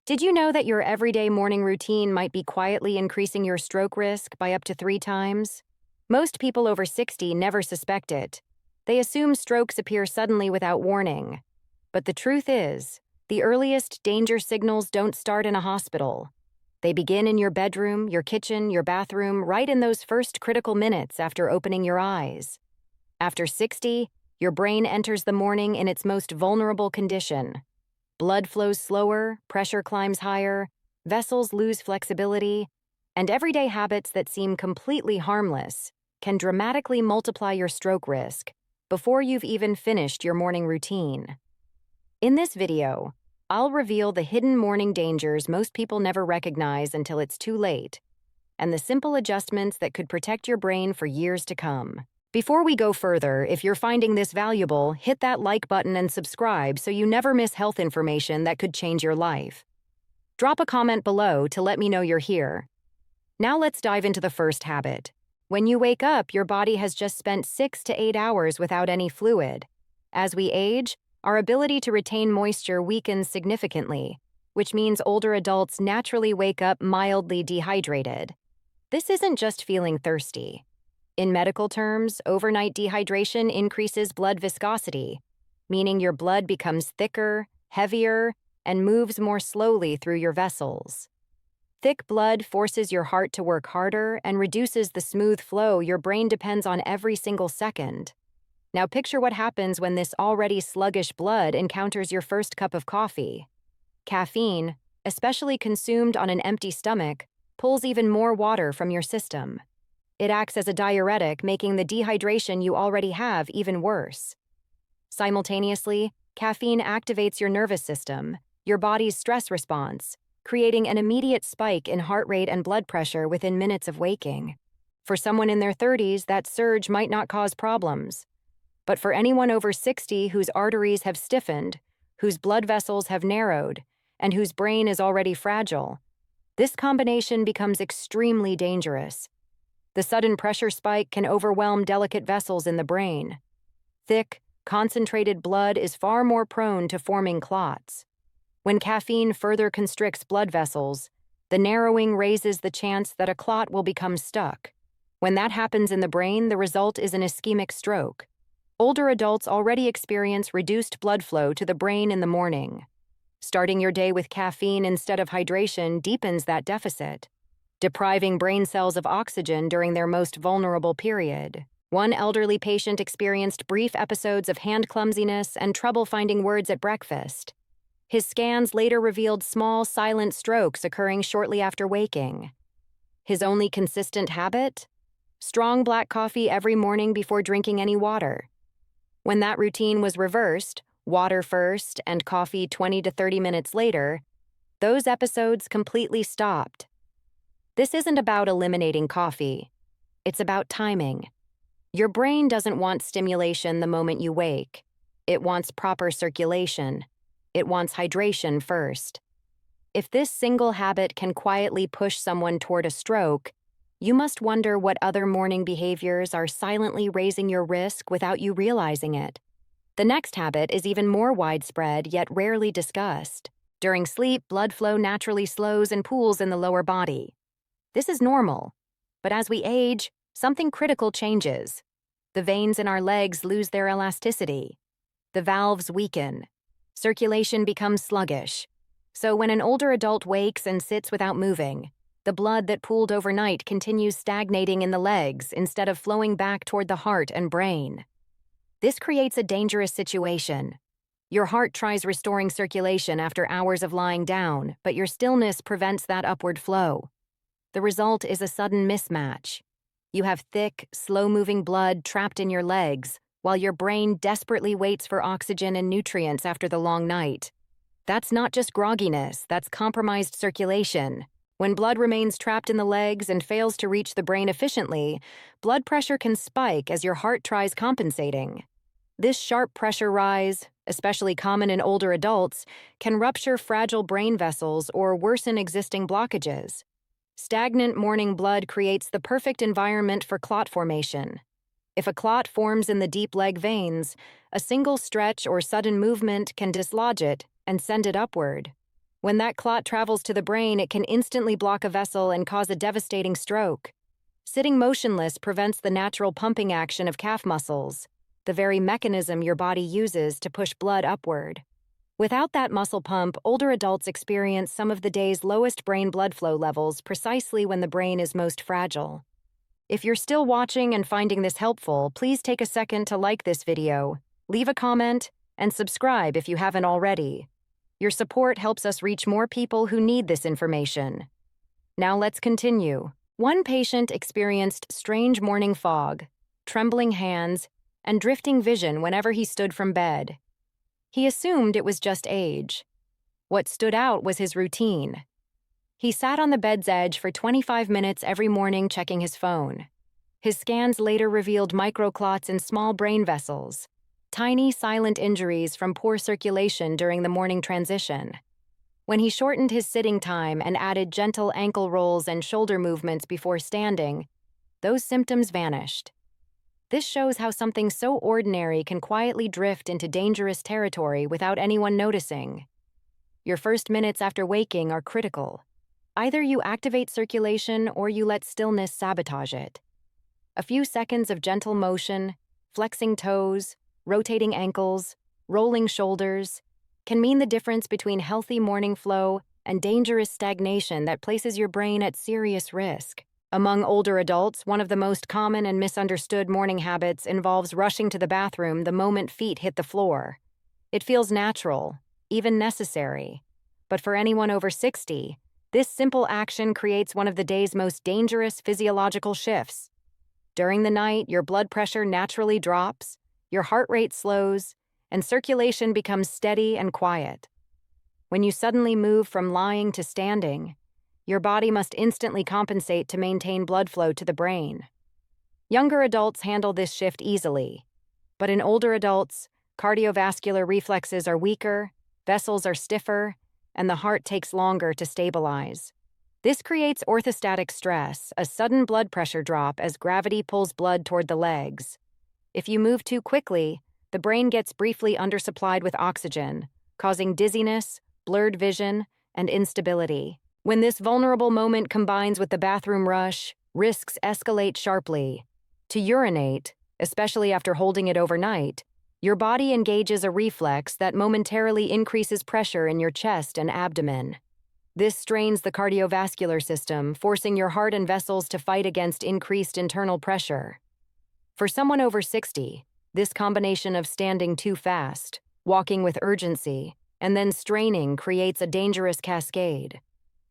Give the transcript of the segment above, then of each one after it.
Did you know that your everyday morning routine might be quietly increasing your stroke risk by up to 3 times? Most people over 60 never suspect it. They assume strokes appear suddenly without warning. But the truth is, the earliest danger signals don't start in a hospital. They begin in your bedroom, your kitchen, your bathroom, right in those first critical minutes after opening your eyes. After 60, your brain enters the morning in its most vulnerable condition. Blood flows slower, pressure climbs higher, vessels lose flexibility, and everyday habits that seem completely harmless can dramatically multiply your stroke risk before you've even finished your morning routine. In this video, I'll reveal the hidden morning dangers most people never recognize until it's too late, and the simple adjustments that could protect your brain for years to come. Before we go further, if you're finding this valuable, hit that like button and subscribe so you never miss health information that could change your life. Drop a comment below to let me know you're here. Now let's dive into the first habit. When you wake up, your body has just spent 6 to 8 hours without any fluid. As we age, our ability to retain moisture weakens significantly, which means older adults naturally wake up mildly dehydrated. This isn't just feeling thirsty. In medical terms, overnight dehydration increases blood viscosity, meaning your blood becomes thicker, heavier, and moves more slowly through your vessels. Thick blood forces your heart to work harder and reduces the smooth flow your brain depends on every single second. Now picture what happens when this already sluggish blood encounters your first cup of coffee. Caffeine, especially consumed on an empty stomach, pulls even more water from your system. It acts as a diuretic, making the dehydration you already have even worse. Simultaneously, caffeine activates your nervous system, your body's stress response, creating an immediate spike in heart rate and blood pressure within minutes of waking. For someone in their 30s, that surge might not cause problems. But for anyone over 60 whose arteries have stiffened, whose blood vessels have narrowed, and whose brain is already fragile, this combination becomes extremely dangerous. The sudden pressure spike can overwhelm delicate vessels in the brain. Thick, concentrated blood is far more prone to forming clots. When caffeine further constricts blood vessels, the narrowing raises the chance that a clot will become stuck. When that happens in the brain, the result is an ischemic stroke. Older adults already experience reduced blood flow to the brain in the morning. Starting your day with caffeine instead of hydration deepens that deficit, depriving brain cells of oxygen during their most vulnerable period. One elderly patient experienced brief episodes of hand clumsiness and trouble finding words at breakfast. His scans later revealed small, silent strokes occurring shortly after waking. His only consistent habit? Strong black coffee every morning before drinking any water. When that routine was reversed, water first and coffee 20 to 30 minutes later, those episodes completely stopped. This isn't about eliminating coffee. It's about timing. Your brain doesn't want stimulation the moment you wake. It wants proper circulation. It wants hydration first. If this single habit can quietly push someone toward a stroke, you must wonder what other morning behaviors are silently raising your risk without you realizing it. The next habit is even more widespread yet rarely discussed. During sleep, blood flow naturally slows and pools in the lower body. This is normal, but as we age, something critical changes. The veins in our legs lose their elasticity. The valves weaken. Circulation becomes sluggish. So when an older adult wakes and sits without moving, the blood that pooled overnight continues stagnating in the legs instead of flowing back toward the heart and brain. This creates a dangerous situation. Your heart tries restoring circulation after hours of lying down, but your stillness prevents that upward flow. The result is a sudden mismatch. You have thick, slow-moving blood trapped in your legs, while your brain desperately waits for oxygen and nutrients after the long night. That's not just grogginess, that's compromised circulation. When blood remains trapped in the legs and fails to reach the brain efficiently, blood pressure can spike as your heart tries compensating. This sharp pressure rise, especially common in older adults, can rupture fragile brain vessels or worsen existing blockages. Stagnant morning blood creates the perfect environment for clot formation. If a clot forms in the deep leg veins, a single stretch or sudden movement can dislodge it and send it upward. When that clot travels to the brain, it can instantly block a vessel and cause a devastating stroke. Sitting motionless prevents the natural pumping action of calf muscles, the very mechanism your body uses to push blood upward. Without that muscle pump, older adults experience some of the day's lowest brain blood flow levels precisely when the brain is most fragile. If you're still watching and finding this helpful, please take a second to like this video, leave a comment, and subscribe if you haven't already. Your support helps us reach more people who need this information. Now let's continue. One patient experienced strange morning fog, trembling hands, and drifting vision whenever he stood from bed. He assumed it was just age. What stood out was his routine. He sat on the bed's edge for 25 minutes every morning checking his phone. His scans later revealed microclots in small brain vessels, tiny silent injuries from poor circulation during the morning transition. When he shortened his sitting time and added gentle ankle rolls and shoulder movements before standing, those symptoms vanished. This shows how something so ordinary can quietly drift into dangerous territory without anyone noticing. Your first minutes after waking are critical. Either you activate circulation or you let stillness sabotage it. A few seconds of gentle motion, flexing toes, rotating ankles, rolling shoulders, can mean the difference between healthy morning flow and dangerous stagnation that places your brain at serious risk. Among older adults, one of the most common and misunderstood morning habits involves rushing to the bathroom the moment feet hit the floor. It feels natural, even necessary. But for anyone over 60, this simple action creates one of the day's most dangerous physiological shifts. During the night, your blood pressure naturally drops, your heart rate slows, and circulation becomes steady and quiet. When you suddenly move from lying to standing, your body must instantly compensate to maintain blood flow to the brain. Younger adults handle this shift easily, but in older adults, cardiovascular reflexes are weaker, vessels are stiffer, and the heart takes longer to stabilize. This creates orthostatic stress, a sudden blood pressure drop as gravity pulls blood toward the legs. If you move too quickly, the brain gets briefly undersupplied with oxygen, causing dizziness, blurred vision, and instability. When this vulnerable moment combines with the bathroom rush, risks escalate sharply. To urinate, especially after holding it overnight, your body engages a reflex that momentarily increases pressure in your chest and abdomen. This strains the cardiovascular system, forcing your heart and vessels to fight against increased internal pressure. For someone over 60, this combination of standing too fast, walking with urgency, and then straining creates a dangerous cascade.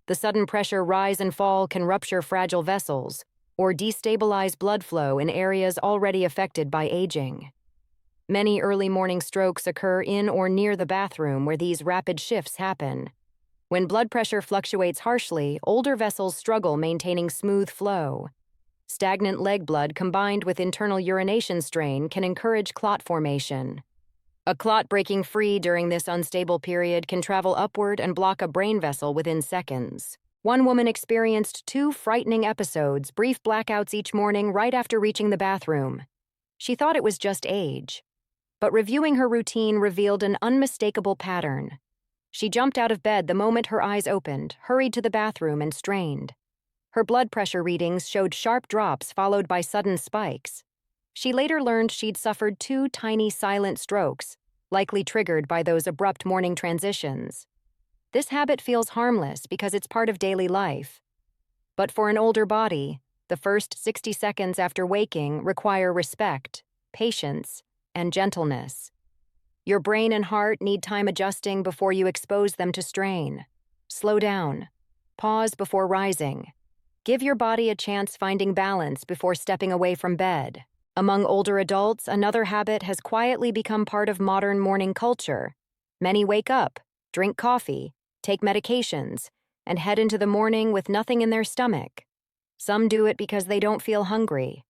The sudden pressure rise and fall can rupture fragile vessels or destabilize blood flow in areas already affected by aging. Many early morning strokes occur in or near the bathroom where these rapid shifts happen. When blood pressure fluctuates harshly, older vessels struggle maintaining smooth flow. Stagnant leg blood combined with internal urination strain can encourage clot formation. A clot breaking free during this unstable period can travel upward and block a brain vessel within seconds. One woman experienced 2 frightening episodes, brief blackouts each morning right after reaching the bathroom. She thought it was just age, but reviewing her routine revealed an unmistakable pattern. She jumped out of bed the moment her eyes opened, hurried to the bathroom, and strained. Her blood pressure readings showed sharp drops followed by sudden spikes. She later learned she'd suffered 2 tiny silent strokes, likely triggered by those abrupt morning transitions. This habit feels harmless because it's part of daily life. But for an older body, the first 60 seconds after waking require respect, patience, and gentleness. Your brain and heart need time adjusting before you expose them to strain. Slow down. Pause before rising. Give your body a chance finding balance before stepping away from bed. Among older adults, another habit has quietly become part of modern morning culture. Many wake up, drink coffee, take medications, and head into the morning with nothing in their stomach. Some do it because they don't feel hungry.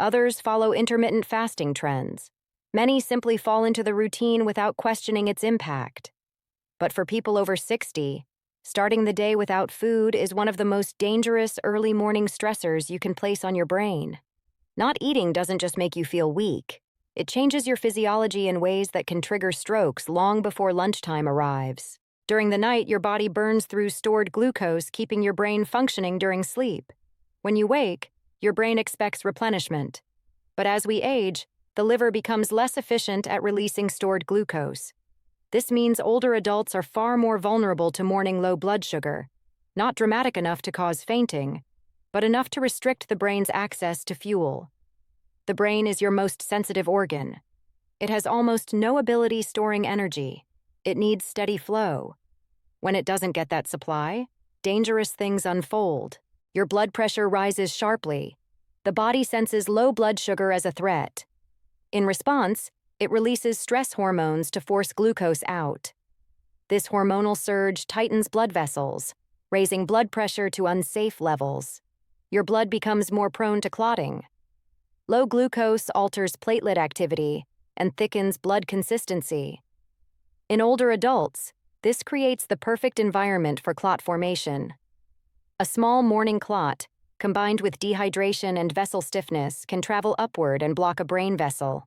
Others follow intermittent fasting trends. Many simply fall into the routine without questioning its impact. But for people over 60, starting the day without food is one of the most dangerous early morning stressors you can place on your brain. Not eating doesn't just make you feel weak. It changes your physiology in ways that can trigger strokes long before lunchtime arrives. During the night, your body burns through stored glucose, keeping your brain functioning during sleep. When you wake, your brain expects replenishment. But as we age, the liver becomes less efficient at releasing stored glucose. This means older adults are far more vulnerable to morning low blood sugar, not dramatic enough to cause fainting, but enough to restrict the brain's access to fuel. The brain is your most sensitive organ. It has almost no ability storing energy. It needs steady flow. When it doesn't get that supply, dangerous things unfold. Your blood pressure rises sharply. The body senses low blood sugar as a threat. In response, it releases stress hormones to force glucose out. This hormonal surge tightens blood vessels, raising blood pressure to unsafe levels. Your blood becomes more prone to clotting. Low glucose alters platelet activity and thickens blood consistency. In older adults, this creates the perfect environment for clot formation. A small morning clot, combined with dehydration and vessel stiffness, can travel upward and block a brain vessel.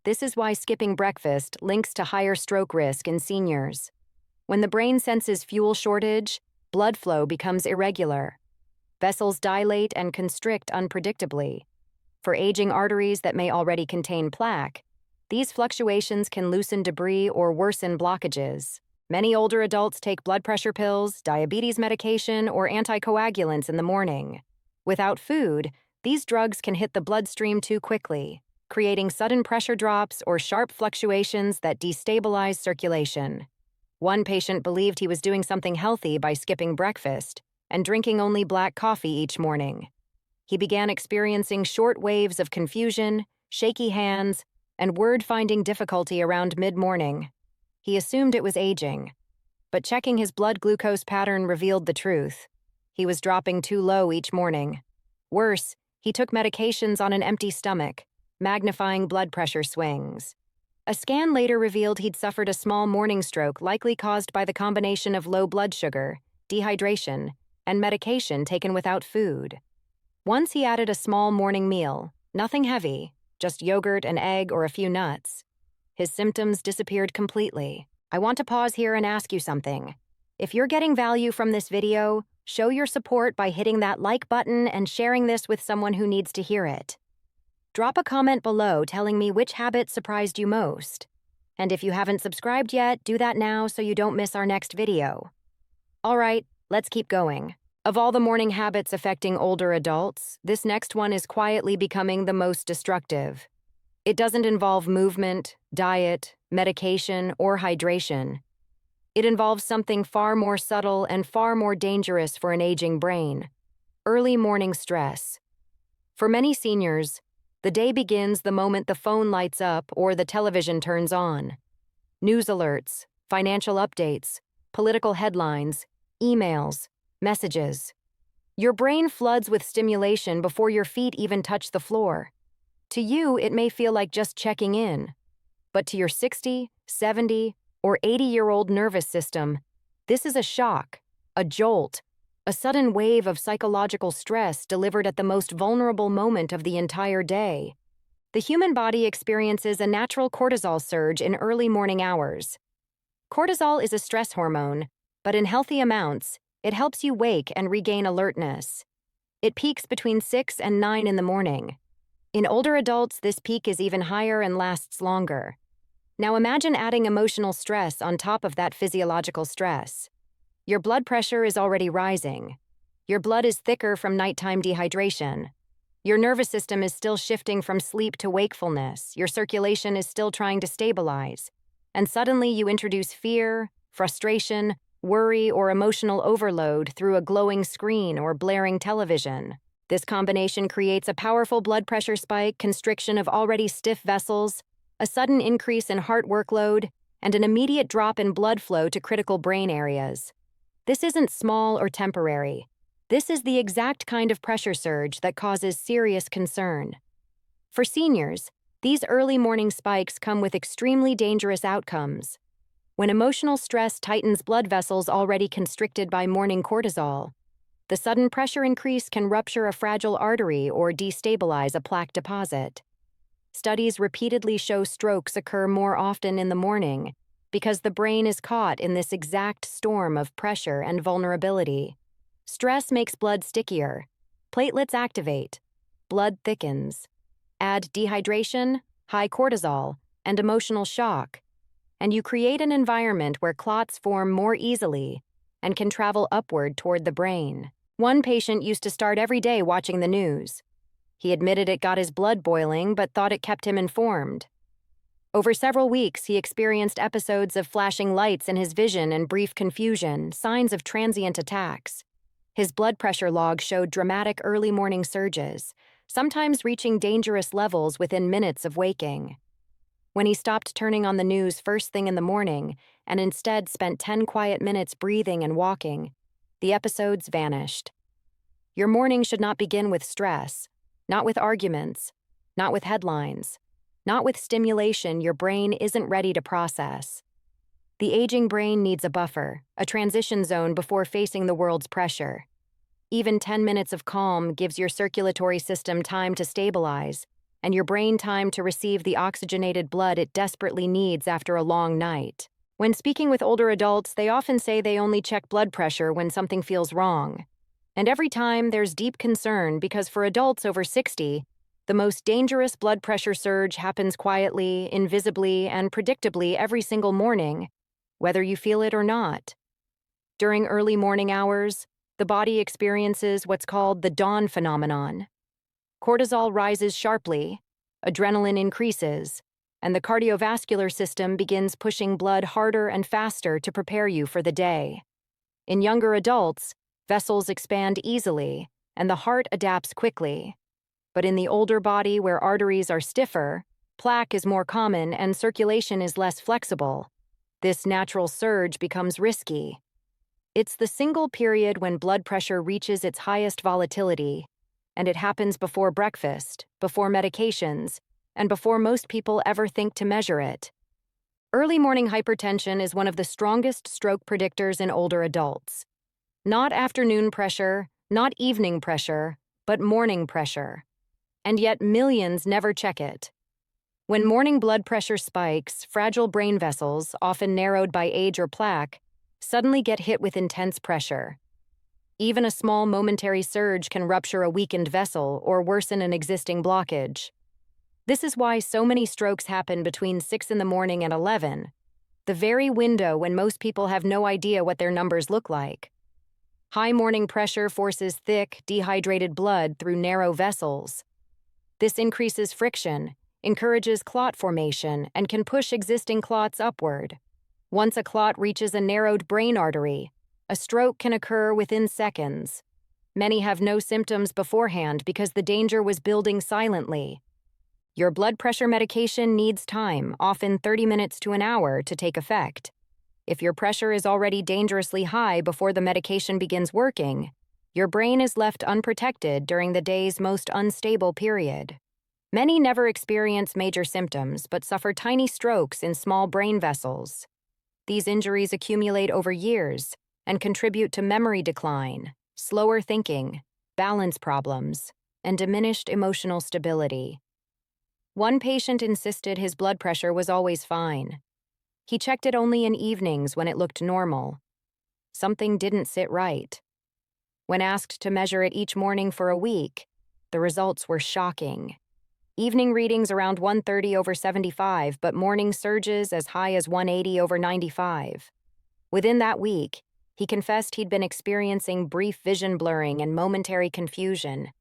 This is why skipping breakfast links to higher stroke risk in seniors. When the brain senses fuel shortage, blood flow becomes irregular. Vessels dilate and constrict unpredictably. For aging arteries that may already contain plaque, these fluctuations can loosen debris or worsen blockages. Many older adults take blood pressure pills, diabetes medication, or anticoagulants in the morning. Without food, these drugs can hit the bloodstream too quickly, creating sudden pressure drops or sharp fluctuations that destabilize circulation. One patient believed he was doing something healthy by skipping breakfast and drinking only black coffee each morning. He began experiencing short waves of confusion, shaky hands, and word-finding difficulty around mid-morning. He assumed it was aging, but checking his blood glucose pattern revealed the truth. He was dropping too low each morning. Worse, he took medications on an empty stomach, magnifying blood pressure swings. A scan later revealed he'd suffered a small morning stroke likely caused by the combination of low blood sugar, dehydration, and medication taken without food. Once he added a small morning meal, nothing heavy, just yogurt, an egg, or a few nuts. His symptoms disappeared completely. I want to pause here and ask you something. If you're getting value from this video, show your support by hitting that like button and sharing this with someone who needs to hear it. Drop a comment below telling me which habit surprised you most. And if you haven't subscribed yet, do that now so you don't miss our next video. All right, let's keep going. Of all the morning habits affecting older adults, this next one is quietly becoming the most destructive. It doesn't involve movement, diet, medication, or hydration. It involves something far more subtle and far more dangerous for an aging brain: early morning stress. For many seniors, the day begins the moment the phone lights up or the television turns on. News alerts, financial updates, political headlines, emails, messages. Your brain floods with stimulation before your feet even touch the floor. To you, it may feel like just checking in. But to your 60, 70, or 80-year-old nervous system, this is a shock, a jolt, a sudden wave of psychological stress delivered at the most vulnerable moment of the entire day. The human body experiences a natural cortisol surge in early morning hours. Cortisol is a stress hormone, but in healthy amounts, it helps you wake and regain alertness. It peaks between 6 and 9 in the morning. In older adults, this peak is even higher and lasts longer. Now imagine adding emotional stress on top of that physiological stress. Your blood pressure is already rising. Your blood is thicker from nighttime dehydration. Your nervous system is still shifting from sleep to wakefulness. Your circulation is still trying to stabilize. And suddenly you introduce fear, frustration, worry, or emotional overload through a glowing screen or blaring television. This combination creates a powerful blood pressure spike, constriction of already stiff vessels, a sudden increase in heart workload, and an immediate drop in blood flow to critical brain areas. This isn't small or temporary. This is the exact kind of pressure surge that causes serious concern. For seniors, these early morning spikes come with extremely dangerous outcomes. When emotional stress tightens blood vessels already constricted by morning cortisol, the sudden pressure increase can rupture a fragile artery or destabilize a plaque deposit. Studies repeatedly show strokes occur more often in the morning because the brain is caught in this exact storm of pressure and vulnerability. Stress makes blood stickier. Platelets activate. Blood thickens. Add dehydration, high cortisol, and emotional shock, and you create an environment where clots form more easily and can travel upward toward the brain. One patient used to start every day watching the news. He admitted it got his blood boiling, but thought it kept him informed. Over several weeks, he experienced episodes of flashing lights in his vision and brief confusion, signs of transient attacks. His blood pressure log showed dramatic early morning surges, sometimes reaching dangerous levels within minutes of waking. When he stopped turning on the news first thing in the morning and instead spent 10 quiet minutes breathing and walking, the episodes vanished. Your morning should not begin with stress, not with arguments, not with headlines, not with stimulation your brain isn't ready to process. The aging brain needs a buffer, a transition zone before facing the world's pressure. Even 10 minutes of calm gives your circulatory system time to stabilize, and your brain time to receive the oxygenated blood it desperately needs after a long night. When speaking with older adults, they often say they only check blood pressure when something feels wrong. And every time, there's deep concern because for adults over 60, the most dangerous blood pressure surge happens quietly, invisibly, and predictably every single morning, whether you feel it or not. During early morning hours, the body experiences what's called the dawn phenomenon. Cortisol rises sharply, adrenaline increases, and the cardiovascular system begins pushing blood harder and faster to prepare you for the day. In younger adults, vessels expand easily, and the heart adapts quickly. But in the older body where arteries are stiffer, plaque is more common and circulation is less flexible. This natural surge becomes risky. It's the single period when blood pressure reaches its highest volatility, and it happens before breakfast, before medications, and before most people ever think to measure it. Early morning hypertension is one of the strongest stroke predictors in older adults. Not afternoon pressure, not evening pressure, but morning pressure. And yet millions never check it. When morning blood pressure spikes, fragile brain vessels, often narrowed by age or plaque, suddenly get hit with intense pressure. Even a small momentary surge can rupture a weakened vessel or worsen an existing blockage. This is why so many strokes happen between 6 in the morning and 11, the very window when most people have no idea what their numbers look like. High morning pressure forces thick, dehydrated blood through narrow vessels. This increases friction, encourages clot formation, and can push existing clots upward. Once a clot reaches a narrowed brain artery, a stroke can occur within seconds. Many have no symptoms beforehand because the danger was building silently. Your blood pressure medication needs time, often 30 minutes to an hour, to take effect. If your pressure is already dangerously high before the medication begins working, your brain is left unprotected during the day's most unstable period. Many never experience major symptoms but suffer tiny strokes in small brain vessels. These injuries accumulate over years and contribute to memory decline, slower thinking, balance problems, and diminished emotional stability. One patient insisted his blood pressure was always fine. He checked it only in evenings when it looked normal. Something didn't sit right. When asked to measure it each morning for a week, the results were shocking. Evening readings around 130/75, but morning surges as high as 180/95. Within that week, he confessed he'd been experiencing brief vision blurring and momentary confusion,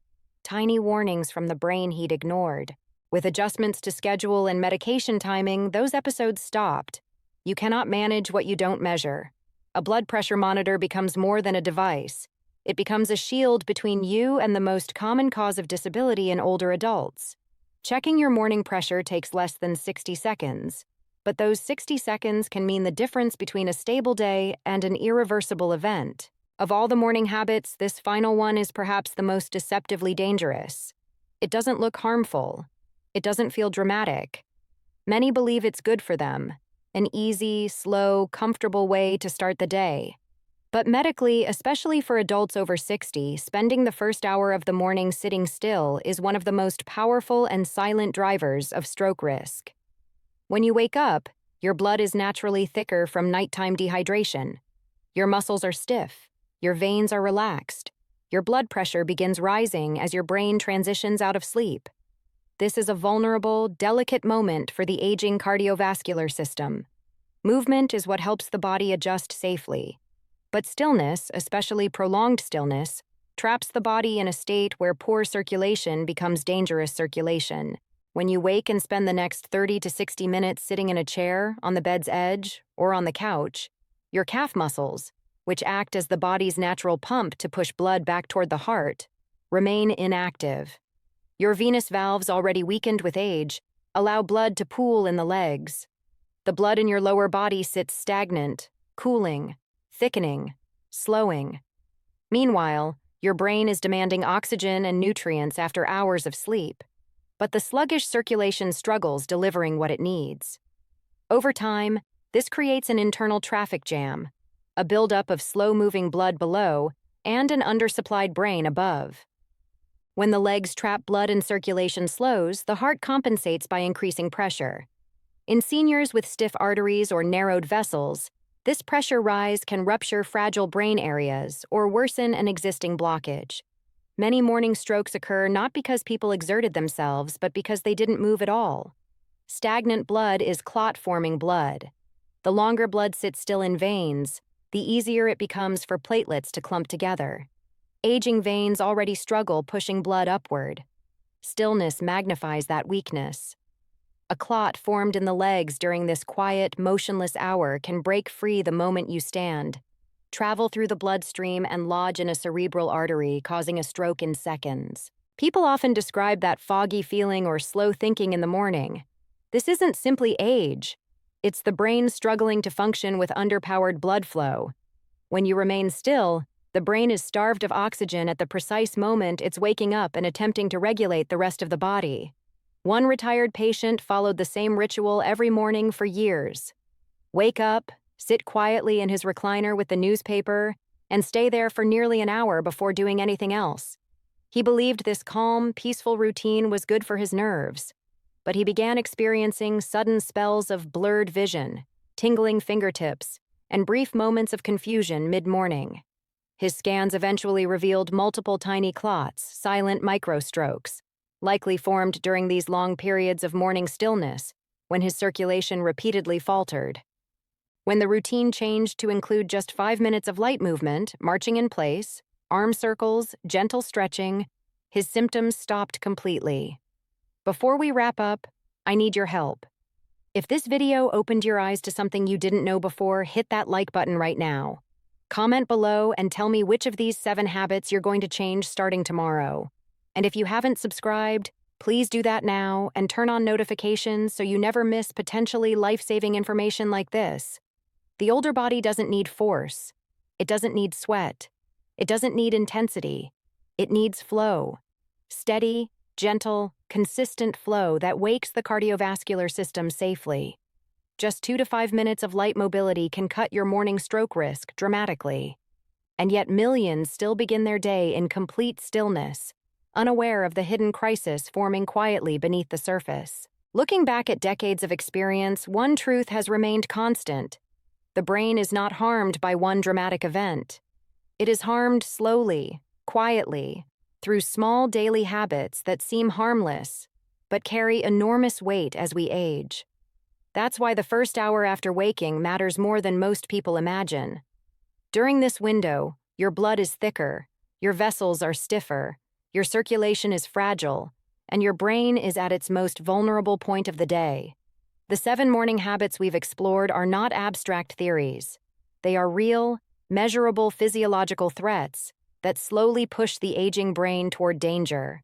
tiny warnings from the brain he'd ignored. With adjustments to schedule and medication timing, those episodes stopped. You cannot manage what you don't measure. A blood pressure monitor becomes more than a device. It becomes a shield between you and the most common cause of disability in older adults. Checking your morning pressure takes less than 60 seconds, but those 60 seconds can mean the difference between a stable day and an irreversible event. Of all the morning habits, this final one is perhaps the most deceptively dangerous. It doesn't look harmful. It doesn't feel dramatic. Many believe it's good for them, an easy, slow, comfortable way to start the day. But medically, especially for adults over 60, spending the first hour of the morning sitting still is one of the most powerful and silent drivers of stroke risk. When you wake up, Your blood is naturally thicker from nighttime dehydration. Your muscles are stiff. Your veins are relaxed. Your blood pressure begins rising as your brain transitions out of sleep. This is a vulnerable, delicate moment for the aging cardiovascular system. Movement is what helps the body adjust safely. But stillness, especially prolonged stillness, traps the body in a state where poor circulation becomes dangerous circulation. When you wake and spend the next 30 to 60 minutes sitting in a chair, on the bed's edge, or on the couch, your calf muscles, which act as the body's natural pump to push blood back toward the heart, remain inactive. Your venous valves, already weakened with age, allow blood to pool in the legs. The blood in your lower body sits stagnant, cooling, thickening, slowing. Meanwhile, your brain is demanding oxygen and nutrients after hours of sleep, but the sluggish circulation struggles delivering what it needs. Over time, this creates an internal traffic jam, a buildup of slow-moving blood below and an undersupplied brain above. When the legs trap blood and circulation slows, the heart compensates by increasing pressure. In seniors with stiff arteries or narrowed vessels, this pressure rise can rupture fragile brain areas or worsen an existing blockage. Many morning strokes occur not because people exerted themselves, but because they didn't move at all. Stagnant blood is clot-forming blood. The longer blood sits still in veins, the easier it becomes for platelets to clump together. Aging veins already struggle pushing blood upward. Stillness magnifies that weakness. A clot formed in the legs during this quiet, motionless hour can break free the moment you stand, travel through the bloodstream, and lodge in a cerebral artery, causing a stroke in seconds. People often describe that foggy feeling or slow thinking in the morning. This isn't simply age. It's the brain struggling to function with underpowered blood flow. When you remain still, the brain is starved of oxygen at the precise moment it's waking up and attempting to regulate the rest of the body. One retired patient followed the same ritual every morning for years. Wake up, sit quietly in his recliner with the newspaper, and stay there for nearly an hour before doing anything else. He believed this calm, peaceful routine was good for his nerves, but he began experiencing sudden spells of blurred vision, tingling fingertips, and brief moments of confusion mid-morning. His scans eventually revealed multiple tiny clots, silent microstrokes, likely formed during these long periods of morning stillness, when his circulation repeatedly faltered. When the routine changed to include just 5 minutes of light movement, marching in place, arm circles, gentle stretching, his symptoms stopped completely. Before we wrap up, I need your help. If this video opened your eyes to something you didn't know before, hit that like button right now. Comment below and tell me which of these 7 habits you're going to change starting tomorrow. And if you haven't subscribed, please do that now and turn on notifications so you never miss potentially life-saving information like this. The older body doesn't need force. It doesn't need sweat. It doesn't need intensity. It needs flow. Steady, gentle, consistent flow that wakes the cardiovascular system safely. Just 2 to 5 minutes of light mobility can cut your morning stroke risk dramatically. And yet millions still begin their day in complete stillness, unaware of the hidden crisis forming quietly beneath the surface. Looking back at decades of experience, one truth has remained constant. The brain is not harmed by one dramatic event. It is harmed slowly, quietly, through small daily habits that seem harmless, but carry enormous weight as we age. That's why the first hour after waking matters more than most people imagine. During this window, your blood is thicker, your vessels are stiffer, your circulation is fragile, and your brain is at its most vulnerable point of the day. The 7 morning habits we've explored are not abstract theories. They are real, measurable physiological threats that slowly push the aging brain toward danger,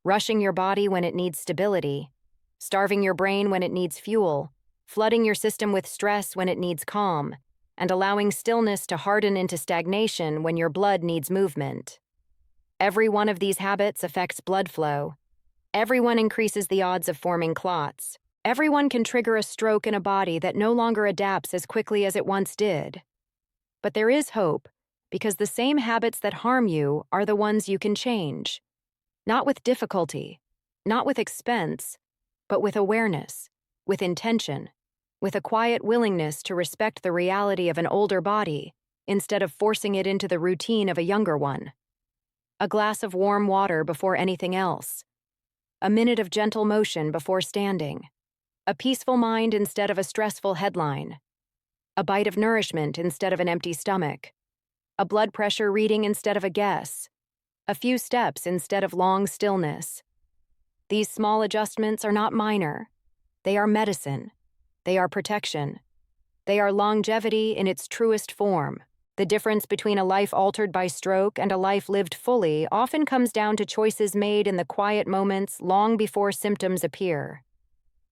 rushing your body when it needs stability, starving your brain when it needs fuel, flooding your system with stress when it needs calm, and allowing stillness to harden into stagnation when your blood needs movement. Every one of these habits affects blood flow. Everyone increases the odds of forming clots. Everyone can trigger a stroke in a body that no longer adapts as quickly as it once did. But there is hope, because the same habits that harm you are the ones you can change. Not with difficulty, not with expense, but with awareness, with intention, with a quiet willingness to respect the reality of an older body instead of forcing it into the routine of a younger one. A glass of warm water before anything else. A minute of gentle motion before standing. A peaceful mind instead of a stressful headline. A bite of nourishment instead of an empty stomach. A blood pressure reading instead of a guess. A few steps instead of long stillness. These small adjustments are not minor. They are medicine. They are protection. They are longevity in its truest form. The difference between a life altered by stroke and a life lived fully often comes down to choices made in the quiet moments long before symptoms appear.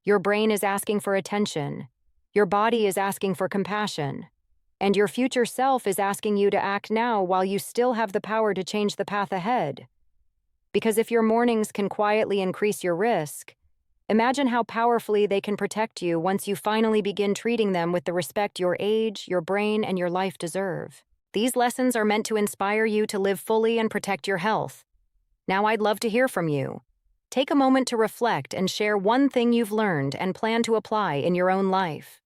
Your brain is asking for attention. Your body is asking for compassion. And your future self is asking you to act now while you still have the power to change the path ahead. Because if your mornings can quietly increase your risk, imagine how powerfully they can protect you once you finally begin treating them with the respect your age, your brain, and your life deserve. These lessons are meant to inspire you to live fully and protect your health. Now I'd love to hear from you. Take a moment to reflect and share one thing you've learned and plan to apply in your own life.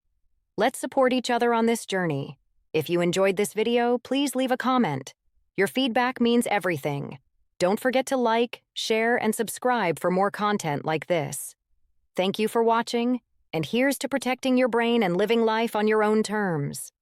Let's support each other on this journey. If you enjoyed this video, please leave a comment. Your feedback means everything. Don't forget to like, share, and subscribe for more content like this. Thank you for watching, and here's to protecting your brain and living life on your own terms.